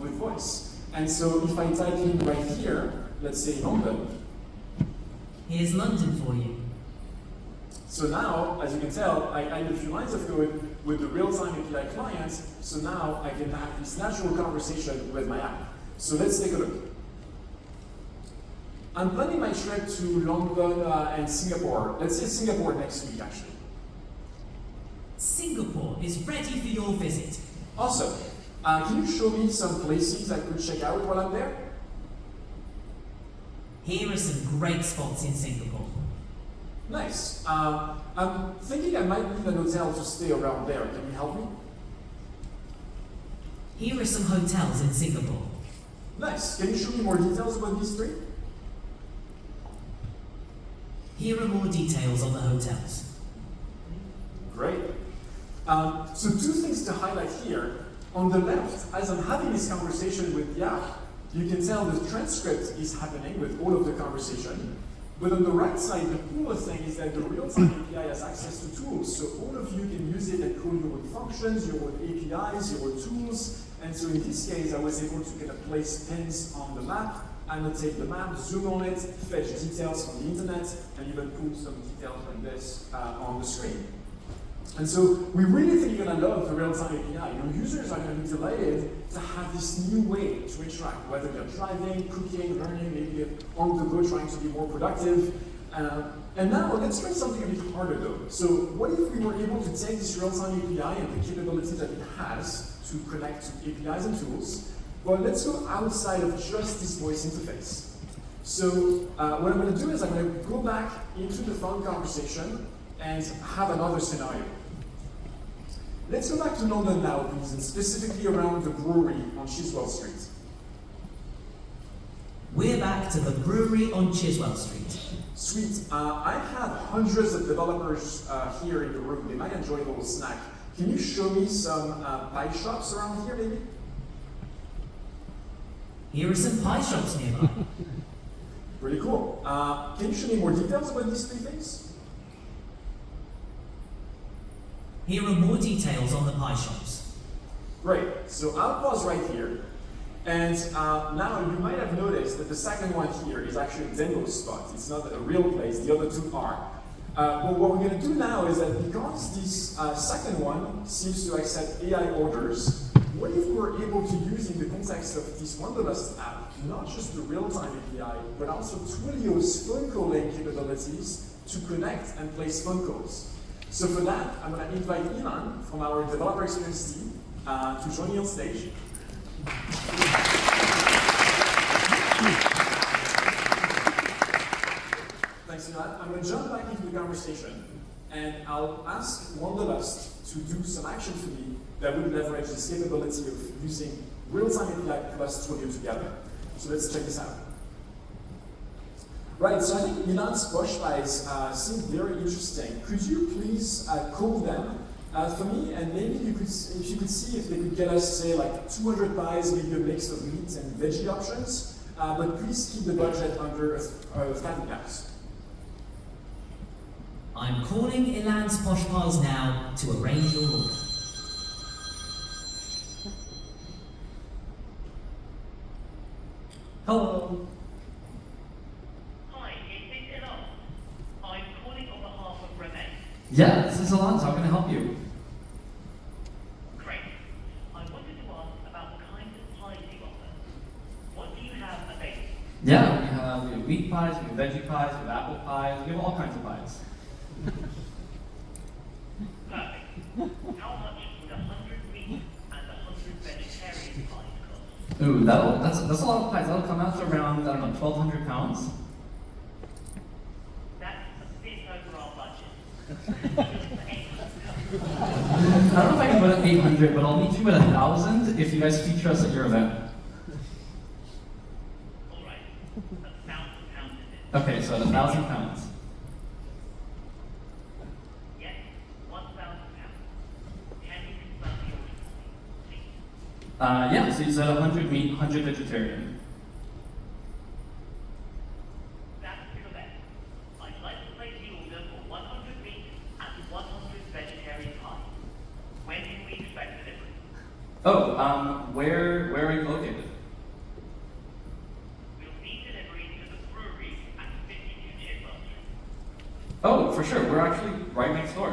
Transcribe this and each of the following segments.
with voice. And so if I type in right here, let's say London. Here's London for you. So now, as you can tell, I added a few lines of code with the real-time API client, so now I can have this natural conversation with my app. So let's take a look. I'm planning my trip to London and Singapore. Let's say Singapore next week, actually. Singapore is ready for your visit. Awesome. Can you show me some places I could check out while I'm there? Here are some great spots in Singapore. Nice. I'm thinking I might need an hotel to stay around there. Can you help me? Here are some hotels in Singapore. Nice. Can you show me more details about these three? Here are more details on the hotels. Great. So two things to highlight here. On the left, as I'm having this conversation with the app, you can tell the transcript is happening with all of the conversation. But on the right side, the coolest thing is that the real-time API has access to tools. So all of you can use it and call your own functions, your own APIs, your own tools. And so in this case, I was able to kind of place pins on the map, annotate the map, zoom on it, fetch details from the internet, and even put some details like this on the screen. And so we really think you're going to love the real-time API. Your users are going to be delighted to have this new way to interact, whether they're driving, cooking, learning, maybe they're on the go trying to be more productive. And now let's try something a bit harder though. So what if we were able to take this real-time API and the capability that it has to connect to APIs and tools, but let's go outside of just this voice interface. So what I'm going to do is I'm going to go back into the phone conversation and have another scenario. Let's go back to London now, please, and specifically around the brewery on Chiswell Street. We're back to the brewery on Chiswell Street. Sweet. I have hundreds of developers here in the room. They might enjoy a little snack. Can you show me some pie shops around here, maybe? Here are some pie shops nearby. Pretty cool. Can you show me more details about these three things? Here are more details on the pie shops. Great. So I'll pause right here. And now you might have noticed that the second one here is actually a demo spot. It's not a real place. The other two are. But what we're going to do now is that because this second one seems to accept AI orders, what if we were able to use in the context of this Wanderlust app, not just the real-time API, but also Twilio's phone calling capabilities to connect and place phone calls? So for that, I'm going to invite Ilan from our developer experience team to join me on stage. Thanks, Ilan. I'm going to jump back into the conversation, and I'll ask Wanderlust to do some action for me that would leverage this capability of using real-time API plus Twilio together. So let's check this out. Right, so I think Ilan's push pies seem very interesting. Could you please call them for me, and maybe you could, if you could see if they could get us, say, like 200 pies, maybe a mix of meat and veggie options, but please keep the budget under £1,000. I'm calling Ilan's Posh Pies now to arrange your order. Hello. Hi, is this Ilan? I'm calling on behalf of Renee. Yeah, this is Alonso. How can I help you? Great. I wanted to ask about the kinds of pies you offer. What do you have available? Yeah, we have wheat pies, we have veggie pies, we have apple pies, we have all kinds of pies. Perfect. How much would 100 meat and 100 vegetarian pies cost? Ooh, that's a lot of pies. That'll come out to around, I don't know, 1,200 pounds. That's a bit over our budget. I don't know if I can put at 800, but I'll meet you at 1,000 if you guys feature us at your event. All right. £1,000 is it? Okay, so at 1,000 pounds. Yes, £1,000. Can you confirm the order for me, please? Yeah, so you said 100 meat, 100 vegetarian. That's correct. I'd like to place the order for 100 meat and 100 vegetarian pies. When can we expect delivery? Oh, where Where are you located? We'll need delivery to the brewery at 52 Chipmunk Street. Oh, for sure. We're actually right next door.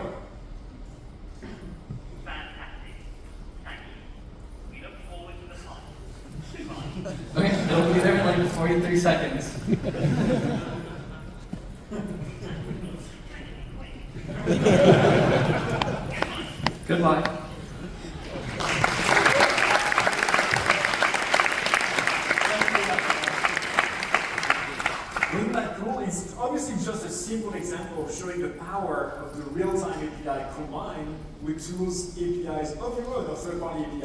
Fantastic. Thank you. We look forward to the fun. Goodbye. Okay, it'll be there in like 43 seconds. Goodbye. Isn't that cool? It's obviously just a simple example of showing the power of the real-time API combined with tools, APIs of your own, or third-party APIs.